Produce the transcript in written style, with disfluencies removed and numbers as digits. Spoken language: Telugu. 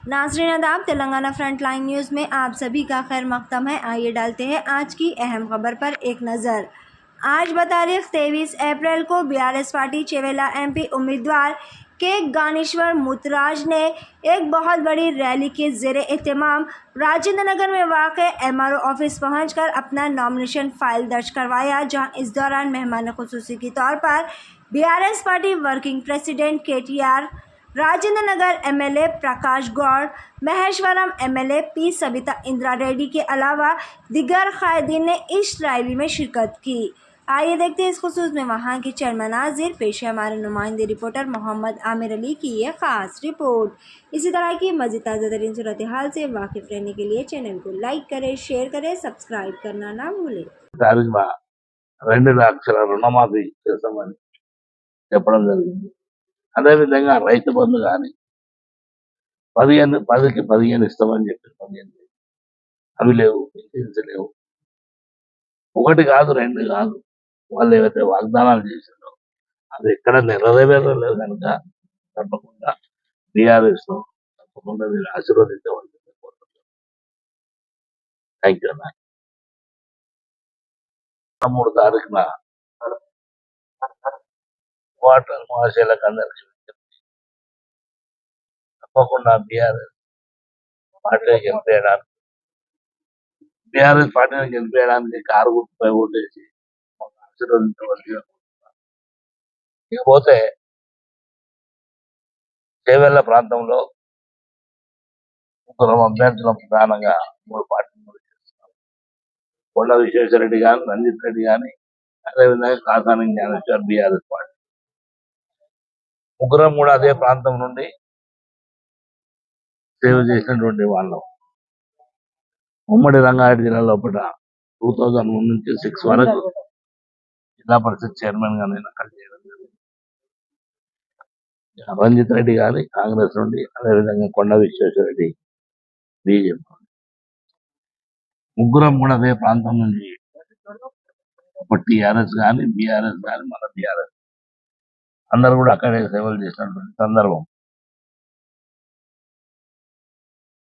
नाज़रीन आदाब, तेलंगाना फ्रंट लाइन न्यूज़ में आप सभी का खैर मक़दम है। आइए डालते हैं आज की अहम खबर पर एक नज़र। आज बतारीख 23 अप्रैल को बीआरएस पार्टी चेवेला एमपी उम्मीदवार के गानेश्वर मुतराज ने एक बहुत बड़ी रैली के ज़ेरे एहतमाम राजेंद्र नगर में वाक़ एमआरओ ऑफिस पहुंचकर अपना नॉमिनेशन फाइल दर्ज करवाया, जहां इस दौरान मेहमान खुसूसी के तौर पर BRS party working president KTR, Rajendra Nagar MLA Prakash Goud, Maheshwaram MLA P Sabitha Indira Reddy के अलावा दिगर कायदीन ने इस रैली में शिरकत की। आइए देखते हैं इस खुसूस में वहाँ के चंद मनाजिर। पेश है हमारे नुमाइंदे रिपोर्टर मोहम्मद आमिर अली की ये खास रिपोर्ट। इसी तरह की मज़ीद ताज़ा तरीन सूरत हाल से वाकिफ रहने के लिए चैनल को लाइक करें, शेयर करें, सब्सक्राइब करना ना भूलें। 2 లక్షల రుణమాఫీ చేస్తామని చెప్పడం జరిగింది. అదేవిధంగా రైతు బంధు కానీ 10కి 15 ఇస్తామని చెప్పి 15 అవి లేవు, లేవు. ఒకటి కాదు, 2 కాదు. వాళ్ళు ఏవైతే వాగ్దానాలు చేశారో అది ఎక్కడ నెరవేరలేదు కనుక తప్పకుండా టీఆర్ఎస్ తప్పకుండా మీరు ఆశీర్వదించవలసింది. థ్యాంక్ యూ అన్న. 3 తారీఖున వాటర్ మహాశైలకు అందరికీ తప్పకుండా బీఆర్ఎస్ పార్టీని గెలిపేయడానికి కారు గుర్తుపై ఓటేసి ఆశీర్వదించవలసిగా. ఇకపోతే చేవెళ్ల ప్రాంతంలో 3 అభ్యర్థుల ప్రధానంగా 3 పార్టీలు చేస్తున్నారు. కొండ విశ్వేశ్వరరెడ్డి కానీ, రంజిత్ రెడ్డి కానీ, అదేవిధంగా కాకాని జ్ఞానేశ్వర్ బీఆర్ఎస్ పార్టీ. ముగ్గురం కూడా అదే ప్రాంతం నుండి సేవ చేసినటువంటి వాళ్ళం. ఉమ్మడి రంగారెడ్డి జిల్లా లోపల 2001 నుంచి 6 వరకు జిల్లా పరిషత్ చైర్మన్ గా నేను అక్కడ చేయడం జరిగింది. రంజిత్ రెడ్డి గారి కాంగ్రెస్ నుండి, అదేవిధంగా కొండ విశ్వేశ్వరరెడ్డి బీజేపీ. ముగ్గురం కూడా అదే ప్రాంతం నుంచి టీఆర్ఎస్ కానీ, బీఆర్ఎస్ కానీ, మన బీఆర్ఎస్ అందరూ కూడా అక్కడే సేవలు చేసినటువంటి సందర్భం.